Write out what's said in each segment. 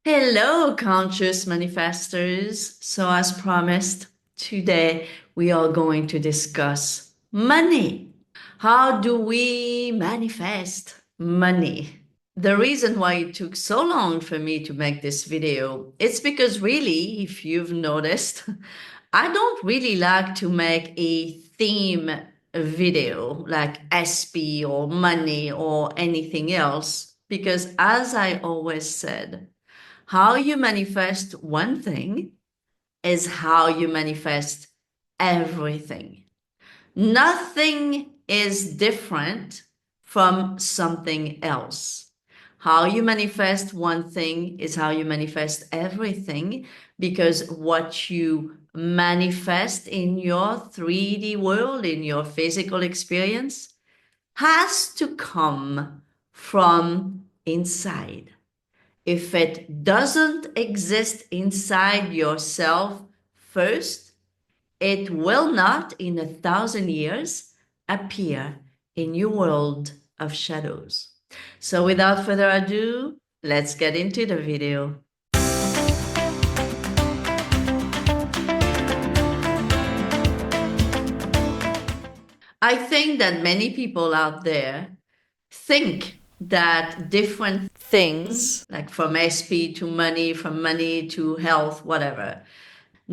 Hello, conscious manifestors. So, as promised, today we are going to discuss money. How do we manifest money? The reason why it took so long for me to make this video, it's because really, if you've noticed, I don't really like to make a theme video like SP or money or anything else, because as I always said, how you manifest one thing is how you manifest everything. Nothing is different from something else. How you manifest one thing is how you manifest everything, because what you manifest in your 3D world, in your physical experience, has to come from inside. If it doesn't exist inside yourself first, it will not in 1,000 years appear in your world of shadows. So without further ado, let's get into the video. I think that many people out there think that different things, like from SP to money, from money to health, whatever,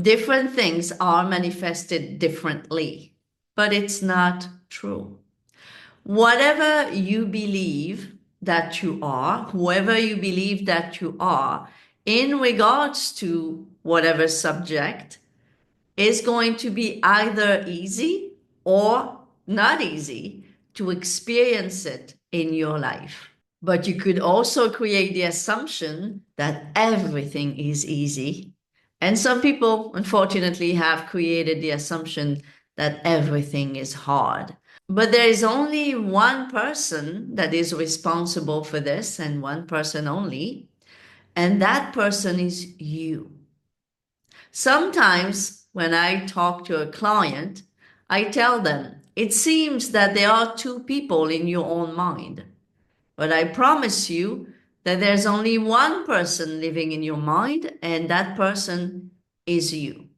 different things are manifested differently, but it's not true. Whatever you believe that you are, whoever you believe that you are, in regards to whatever subject, is going to be either easy or not easy to experience it in your life. But you could also create the assumption that everything is easy. And some people, unfortunately, have created the assumption that everything is hard. But there is only one person that is responsible for this, and one person only, and that person is you. Sometimes when I talk to a client, I tell them, it seems that there are two people in your own mind. But I promise you that there's only one person living in your mind, and that person is you.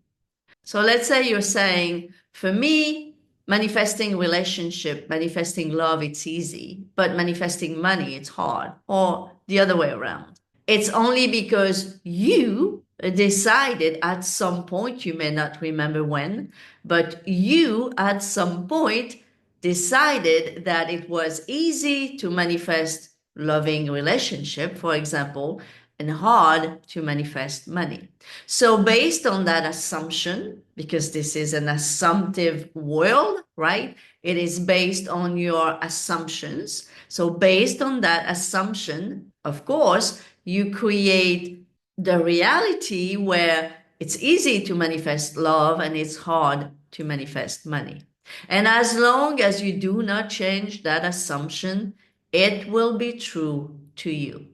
So let's say you're saying, for me, manifesting relationship, manifesting love, it's easy, but manifesting money, it's hard, or the other way around. It's only because you decided at some point, you may not remember when, but you at some point decided that it was easy to manifest loving relationship, for example, and hard to manifest money. So based on that assumption, because this is an assumptive world, right? It is based on your assumptions. So based on that assumption, of course, you create the reality where it's easy to manifest love and it's hard to manifest money. And as long as you do not change that assumption, it will be true to you.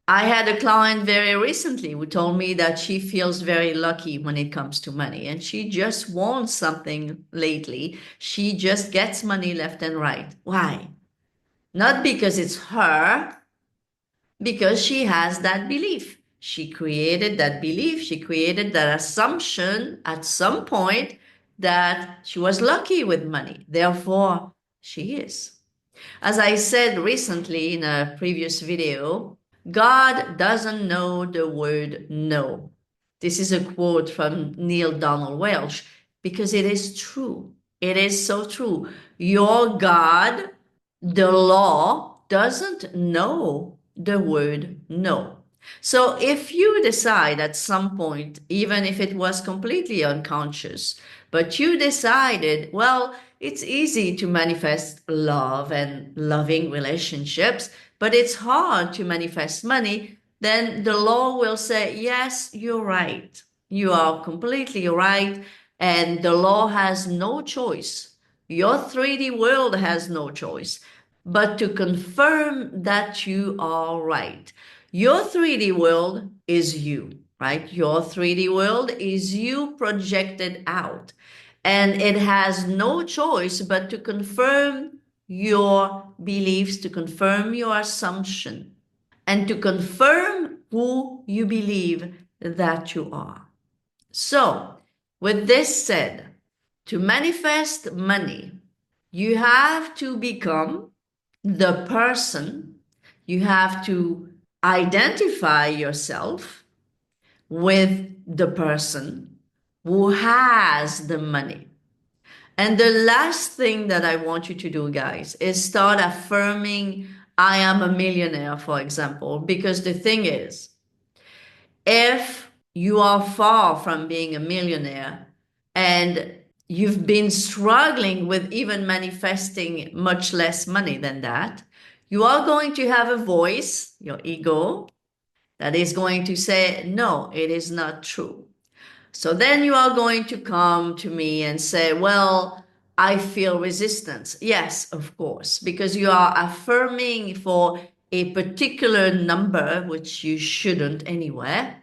I had a client very recently who told me that she feels very lucky when it comes to money, and she just wants something lately. She just gets money left and right. Why? Not because it's her, because she has that belief. She created that belief. She created that assumption at some point that she was lucky with money. Therefore, she is. As I said recently in a previous video, God doesn't know the word no. This is a quote from Neil Donald Welch because it is true. It is so true. Your God, the law, doesn't know the word no. So if you decide at some point, even if it was completely unconscious, but you decided, well, it's easy to manifest love and loving relationships, but it's hard to manifest money, then the law will say, yes, you're right. You are completely right. And the law has no choice. Your 3D world has no choice but to confirm that you are right. Your 3D world is you, right? Your 3D world is you projected out. And it has no choice but to confirm your beliefs, to confirm your assumption. And to confirm who you believe that you are. So, with this said, to manifest money, you have to become the person, you have to identify yourself with the person who has the money. And the last thing that I want you to do, guys, is start affirming, I am a millionaire, for example, because the thing is, if you are far from being a millionaire and you've been struggling with even manifesting much less money than that, you are going to have a voice, your ego, that is going to say, no, it is not true. So then you are going to come to me and say, well, I feel resistance. Yes, of course, because you are affirming for a particular number, which you shouldn't anyway.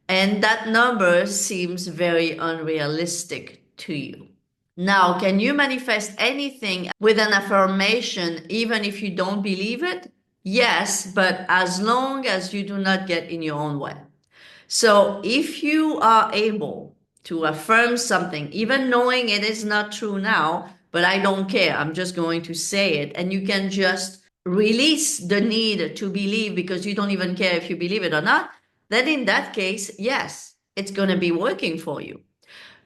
And that number seems very unrealistic to you. Now, can you manifest anything with an affirmation, even if you don't believe it? Yes, but as long as you do not get in your own way. So if you are able to affirm something, even knowing it is not true now, but I don't care, I'm just going to say it, and you can just release the need to believe because you don't even care if you believe it or not, then in that case, yes, it's going to be working for you.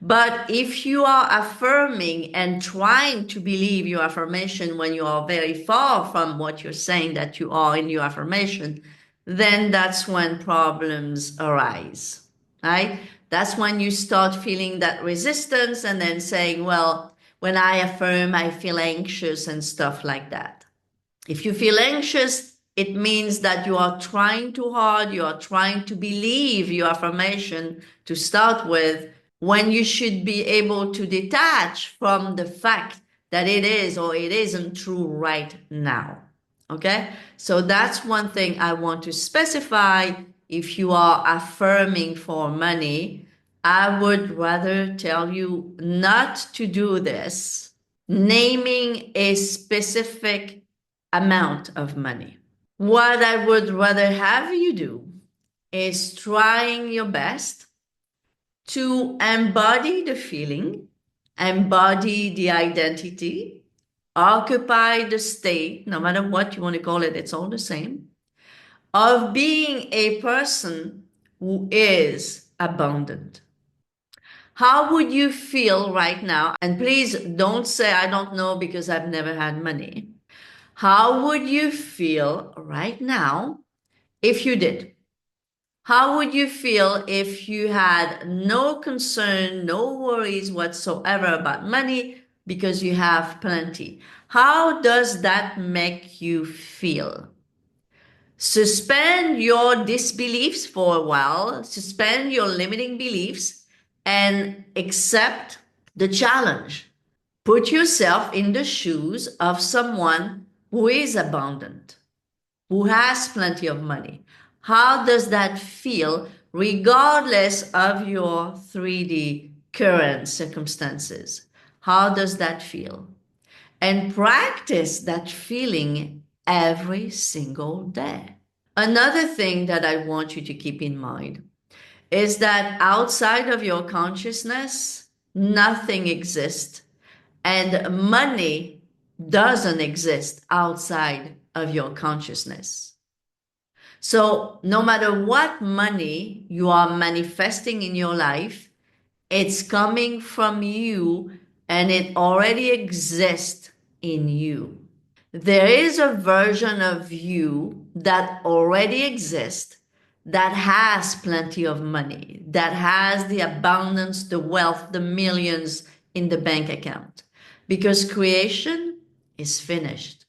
But if you are affirming and trying to believe your affirmation when you are very far from what you're saying that you are in your affirmation, then that's when problems arise, right? That's when you start feeling that resistance and then saying, well, when I affirm, I feel anxious and stuff like that. If you feel anxious, it means that you are trying too hard, you are trying to believe your affirmation to start with, when you should be able to detach from the fact that it is or it isn't true right now. Okay? So that's one thing I want to specify. If you are affirming for money, I would rather tell you not to do this, naming a specific amount of money. What I would rather have you do is trying your best to embody the feeling, embody the identity, occupy the state, no matter what you want to call it, it's all the same, of being a person who is abundant. How would you feel right now? And please don't say, I don't know because I've never had money. How would you feel right now if you did? How would you feel if you had no concern, no worries whatsoever about money because you have plenty? How does that make you feel? Suspend your disbeliefs for a while, suspend your limiting beliefs, and accept the challenge. Put yourself in the shoes of someone who is abundant, who has plenty of money. How does that feel regardless of your 3D current circumstances? How does that feel? And practice that feeling every single day. Another thing that I want you to keep in mind is that outside of your consciousness, nothing exists, and money doesn't exist outside of your consciousness. So no matter what money you are manifesting in your life, it's coming from you and it already exists in you. There is a version of you that already exists, that has plenty of money, that has the abundance, the wealth, the millions in the bank account, because creation is finished.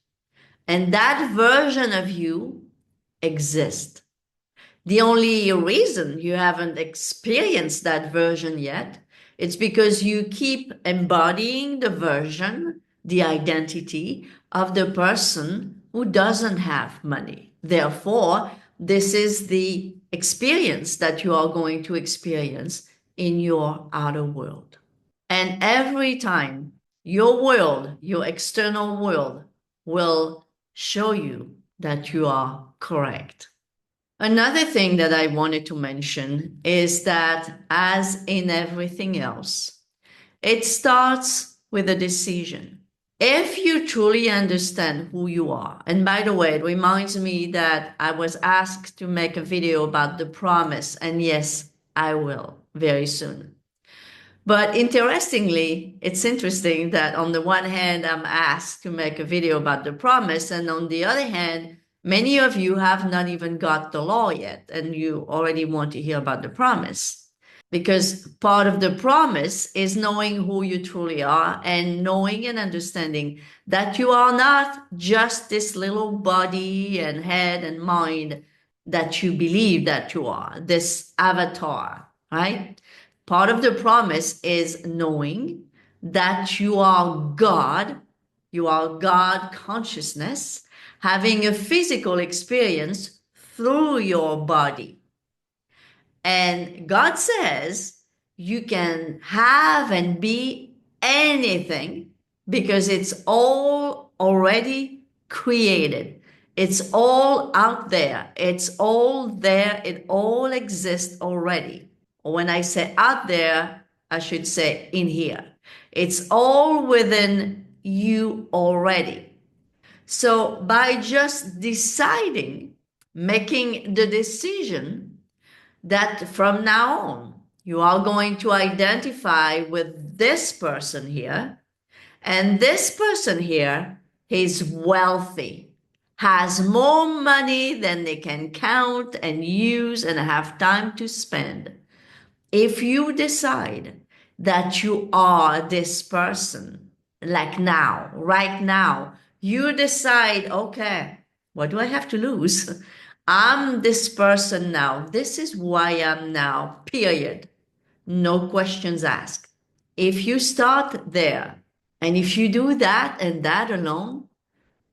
And that version of you exists. The only reason you haven't experienced that version yet, it's because you keep embodying the version, the identity of the person who doesn't have money. Therefore, this is the experience that you are going to experience in your outer world. And every time your world, your external world, will show you that you are correct. Another thing that I wanted to mention is that, as in everything else, it starts with a decision. If you truly understand who you are, and by the way, it reminds me that I was asked to make a video about the promise, and yes, I will very soon. But interestingly, it's interesting that on the one hand, I'm asked to make a video about the promise, and on the other hand, many of you have not even got the law yet, and you already want to hear about the promise. Because part of the promise is knowing who you truly are and knowing and understanding that you are not just this little body and head and mind that you believe that you are, this avatar, right? Part of the promise is knowing that you are God consciousness, having a physical experience through your body. And God says you can have and be anything because it's all already created. It's all out there. It's all there. It all exists already. When I say out there, I should say in here. It's all within you already. So by just deciding, making the decision that from now on, you are going to identify with this person here, and this person here is wealthy, has more money than they can count and use and have time to spend. If you decide that you are this person, like now, right now, you decide, okay, what do I have to lose? I'm this person now. This is who I am now, period. No questions asked. If you start there, and if you do that and that alone,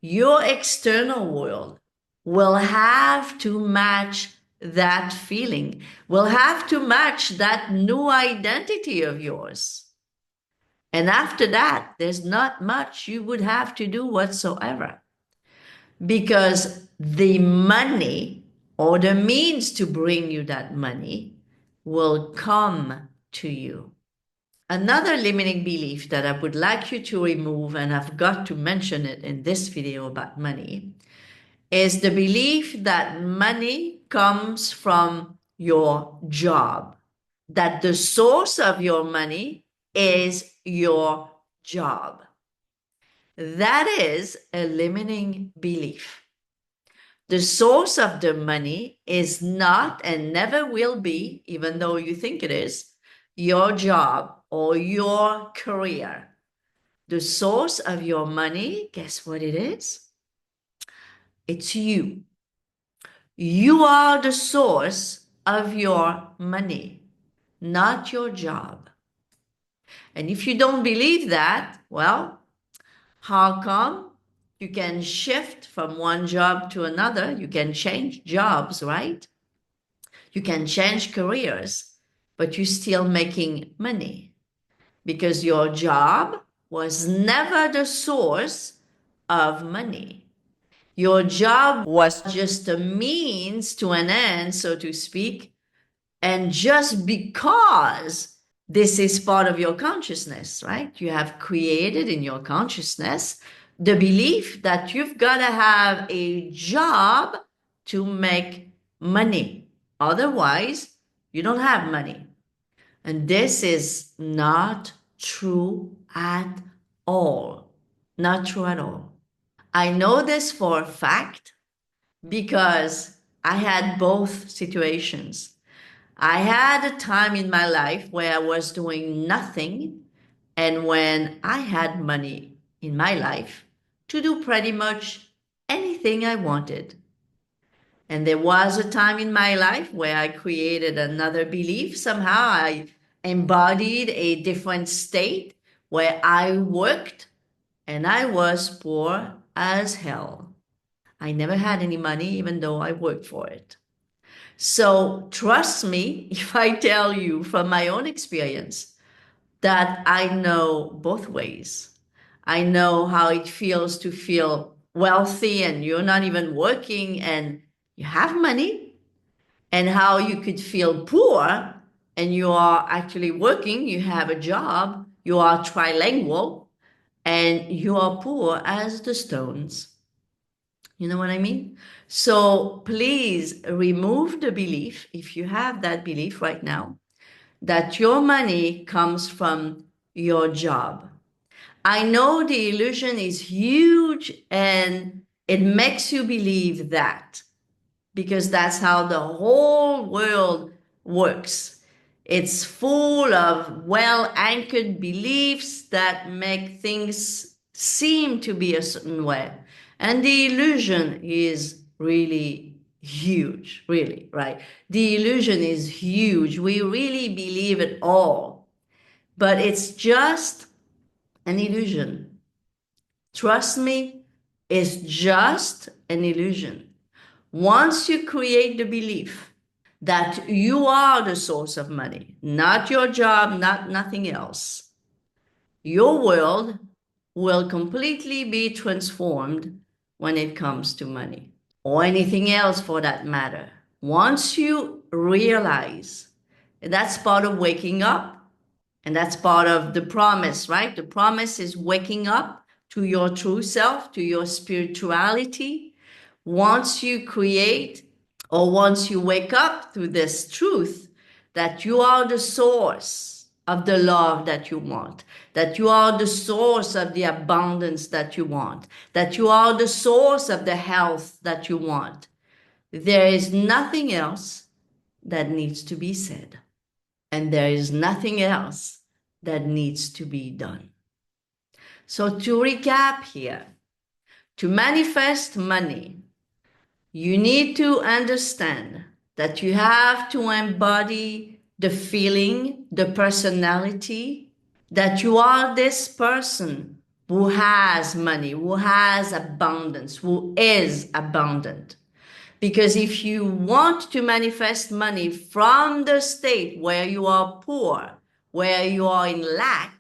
your external world will have to match that feeling, will have to match that new identity of yours. And after that, there's not much you would have to do whatsoever because the money or the means to bring you that money will come to you. Another limiting belief that I would like you to remove, and I've got to mention it in this video about money, is the belief that money comes from your job, that the source of your money is your job. That is a limiting belief. The source of the money is not and never will be, even though you think it is, your job or your career. The source of your money, guess what it is? It's you. You are the source of your money, not your job. And if you don't believe that, well, how come? You can shift from one job to another. You can change jobs, right? You can change careers, but you're still making money because your job was never the source of money. Your job was just a means to an end, so to speak. And just because this is part of your consciousness, right? You have created in your consciousness the belief that you've got to have a job to make money. Otherwise, you don't have money. And this is not true at all. Not true at all. I know this for a fact because I had both situations. I had a time in my life where I was doing nothing, and when I had money in my life to do pretty much anything I wanted. And there was a time in my life where I created another belief. Somehow I embodied a different state where I worked and I was poor as hell. I never had any money, even though I worked for it. So trust me if I tell you from my own experience that I know both ways. I know how it feels to feel wealthy and you're not even working and you have money. and how you could feel poor and you are actually working, you have a job, you are trilingual, and you are poor as the stones. You know what I mean? So please remove the belief, if you have that belief right now, that your money comes from your job. I know the illusion is huge and it makes you believe that because that's how the whole world works. It's full of well anchored beliefs that make things seem to be a certain way. And the illusion is really huge, really, right? The illusion is huge. We really believe it all, but it's just an illusion. Trust me, it's just an illusion. Once you create the belief that you are the source of money, not your job, not nothing else, your world will completely be transformed when it comes to money or anything else for that matter. Once you realize that's part of waking up, and that's part of the promise, right? The promise is waking up to your true self, to your spirituality. Once you create or once you wake up to this truth that you are the source of the love that you want, that you are the source of the abundance that you want, that you are the source of the health that you want, there is nothing else that needs to be said. And there is nothing else that needs to be done. So to recap here, to manifest money, you need to understand that you have to embody the feeling, the personality, that you are this person who has money, who has abundance, who is abundant. Because if you want to manifest money from the state where you are poor, where you are in lack,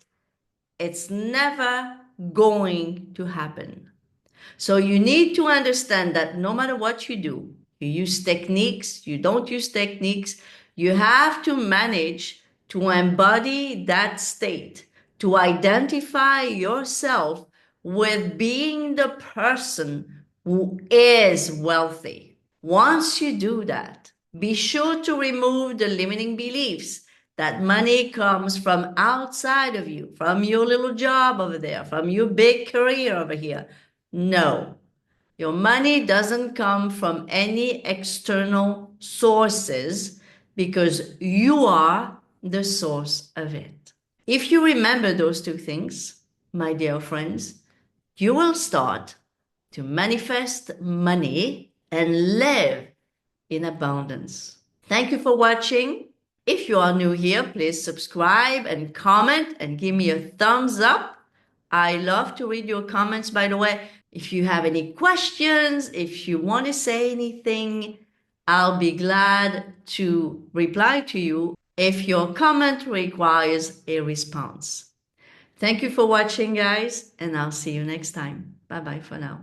it's never going to happen. So you need to understand that no matter what you do, you use techniques, you don't use techniques, you have to manage to embody that state, to identify yourself with being the person who is wealthy. Once you do that, be sure to remove the limiting beliefs that money comes from outside of you, from your little job over there, from your big career over here. No, your money doesn't come from any external sources because you are the source of it. If you remember those two things, my dear friends, you will start to manifest money and live in abundance. Thank you for watching. If you are new here, please subscribe and comment and give me a thumbs up. I love to read your comments, by the way. If you have any questions, if you want to say anything, I'll be glad to reply to you if your comment requires a response. Thank you for watching, guys, and I'll see you next time. Bye-bye for now.